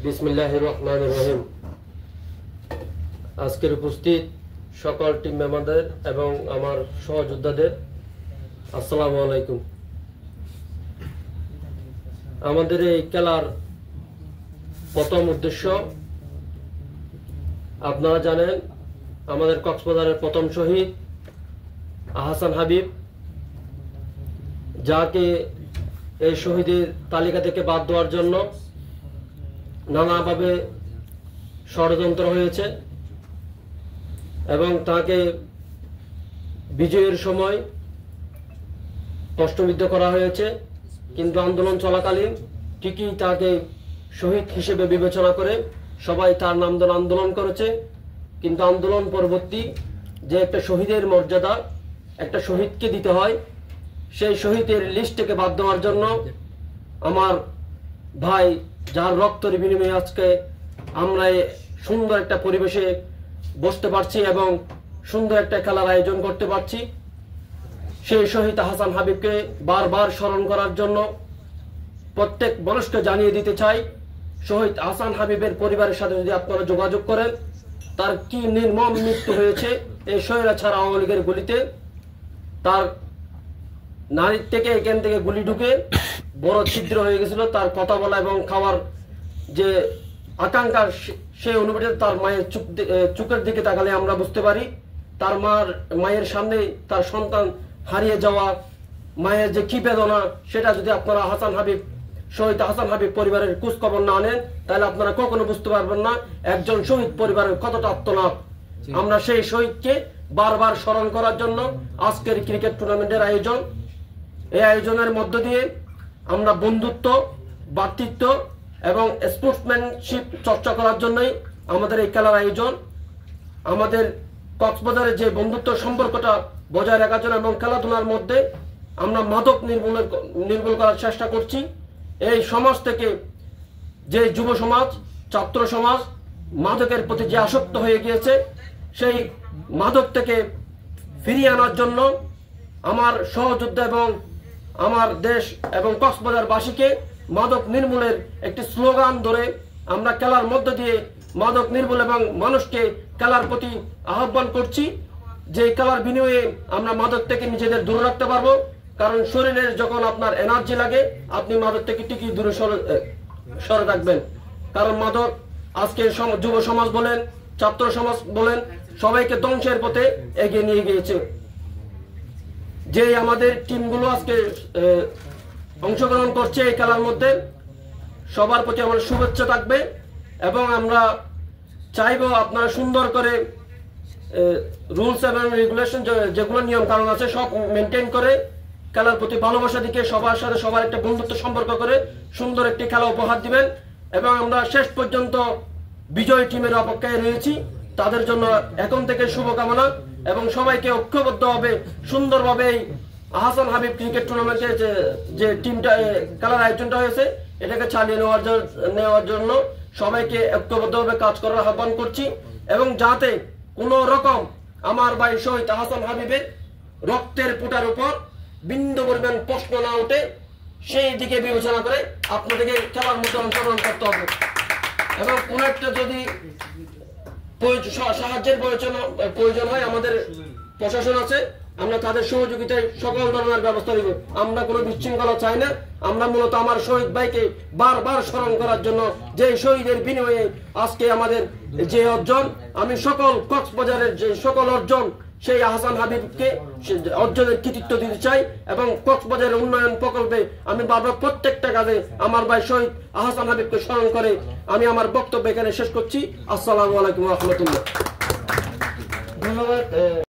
বিসমিল্লাহির রহমানির রহিম। আজকের উপস্থিত সকল টিম মেম্বারদের এবং আমার সহযোদ্ধাদের আসসালামু আলাইকুম। আমাদের এই খেলার প্রথম উদ্দেশ্য আপনারা জানেন, আমাদের কক্সবাজারের প্রথম শহীদ আহসান হাবিব, যাকে এই শহীদের তালিকা থেকে বাদ দেওয়ার জন্য নানাভাবে ষড়যন্ত্র হয়েছে এবং তাকে বিজয়ের সময় প্রশ্নবিদ্ধ করা হয়েছে, কিন্তু আন্দোলন চলাকালীন ঠিকই তাকে শহীদ হিসেবে বিবেচনা করে সবাই তার নাম ধরে আন্দোলন করেছে। কিন্তু আন্দোলন পরবর্তী যে একটা শহীদের মর্যাদা একটা শহীদকে দিতে হয়, সেই শহীদের লিস্ট থেকে বাদ দেওয়ার জন্য আমার ভাই, যার রক্তের বিনিময়ে আজকে আমরা সুন্দর একটা পরিবেশে বসতে পারছি এবং সুন্দর একটা খেলার আয়োজন করতে পারছি, সেই শহীদ আহসান হাবিবকে বারবার স্মরণ করার জন্য প্রত্যেক মানুষকে জানিয়ে দিতে চাই, শহীদ আহসান হাবিবের পরিবারের সাথে যদি আপনারা যোগাযোগ করেন, তার কি নির্মম মৃত্যু হয়েছে এই স্বৈরাচার আওয়ামী লীগের গুলিতে। তার নারীর থেকে এখান থেকে গুলি ঢুকে বড় ছিদ্র হয়ে গেছিল, তার কথা বলা এবং খাওয়ার যে আকাঙ্ক্ষা, সেই অনুভূতিতে তার মায়ের চোখের দিকে তাকালে আমরা বুঝতে পারি তার মায়ের সামনে তার সন্তান হারিয়ে যাওয়া মায়ের যে কি বেদনা, সেটা যদি আপনারা শহীদ আহসান হাবিব পরিবারের খোঁজ খবর না আনেন, তাহলে আপনারা কখনো বুঝতে পারবেন না একজন শহীদ পরিবারের কতটা আত্মনাদ। আমরা সেই শহীদকে বারবার স্মরণ করার জন্য আজকের ক্রিকেট টুর্নামেন্টের আয়োজন। এই আয়োজনের মধ্য দিয়ে আমরা বন্ধুত্ব, ভ্রাতৃত্ব এবং স্পোর্টসম্যানশিপ চর্চা করার জন্যই আমাদের এই খেলার আয়োজন। আমাদের কক্সবাজারের যে বন্ধুত্ব সম্পর্কটা বজায় রাখার জন্য এবং খেলাধুলার মধ্যে আমরা মাদক নির্মূল করার চেষ্টা করছি। এই সমাজ থেকে যে যুব সমাজ, ছাত্র সমাজ মাদকের প্রতি যে আসক্ত হয়ে গিয়েছে, সেই মাদক থেকে ফিরিয়ে আনার জন্য আমার সহযোদ্ধা এবং আমার দেশ এবং কক্সবাজারবাসীকে মাদক নির্মূলের একটি স্লোগান ধরে আমরা খেলার মধ্য দিয়ে মাদক নির্মূল এবং মানুষকে খেলার প্রতি আহ্বান করছি, যে খেলার বিনিময়ে আমরা মাদক থেকে নিজেদের দূরে রাখতে পারবো। কারণ শরীরের যখন আপনার এনার্জি লাগে, আপনি মাদক থেকে ঠিকই দূরে সরে থাকবেন। কারণ মাদক আজকে যুব সমাজ বলেন, ছাত্র সমাজ বলেন, সবাইকে ধ্বংসের পথে এগিয়ে নিয়ে গিয়েছে। যে আমাদের টিমগুলো আজকে অংশগ্রহণ করছে এই খেলার মধ্যে, সবার প্রতি আমার শুভেচ্ছা থাকবে এবং আমরা চাইবো আপনারা সুন্দর করে রুলস এবং রেগুলেশন যেগুলো নিয়ম কানুন আছে সব মেনটেন করে খেলার প্রতি ভালোবাসা দিকে সবার সাথে সবার একটা বন্ধুত্ব সম্পর্ক করে সুন্দর একটি খেলা উপহার দিবেন। এবং আমরা শেষ পর্যন্ত বিজয়ী টিমের অপেক্ষায় রয়েছি, তাদের জন্য এখন থেকে শুভকামনা এবং সবাইকে ঐক্যবদ্ধভাবে সুন্দরভাবে এই আহসান হাবিব ক্রিকেট টুর্নামেন্টের যে টিমটা খেলার আয়োজনটা হয়েছে, এটাকে চালিয়ে নেওয়ার জন্য সবাইকে ঐক্যবদ্ধভাবে কাজ করার আহ্বান করছি। এবং যাতে কোনো রকম আমার ভাই শহীদ আহসান হাবিবের রক্তের পুটার উপর বিন্দু পরিমাণ প্রশ্ন না ওঠে, সেই দিকে বিবেচনা করে আপনাদেরকে খেলার মধ্যে অংশগ্রহণ করতে হবে। এবং কোন একটা যদি সাহায্যের প্রয়োজন হয়, আমাদের প্রশাসন আছে, আমরা তাদের সহযোগিতায় সকল ধরনের ব্যবস্থা নিব। আমরা কোনো বিশৃঙ্খলা চাই না। আমরা মূলত আমার শহীদ ভাইকে বারবার স্মরণ করার জন্য, যে শহীদের বিনিময়ে আজকে আমাদের যে অর্জন, আমি সকল কক্সবাজারের যে সকল অর্জন সেই আহসান হাবিবকে অর্জনের কৃতিত্ব দিতে চাই এবং কক্সবাজারের উন্নয়ন প্রকল্পে আমি বারবার প্রত্যেকটা কাজে আমার ভাই শহীদ আহসান হাবিবকে স্মরণ করে আমি আমার বক্তব্য এখানে শেষ করছি। আসসালামু আলাইকুম ওয়া রাহমাতুল্লাহ। ধন্যবাদ।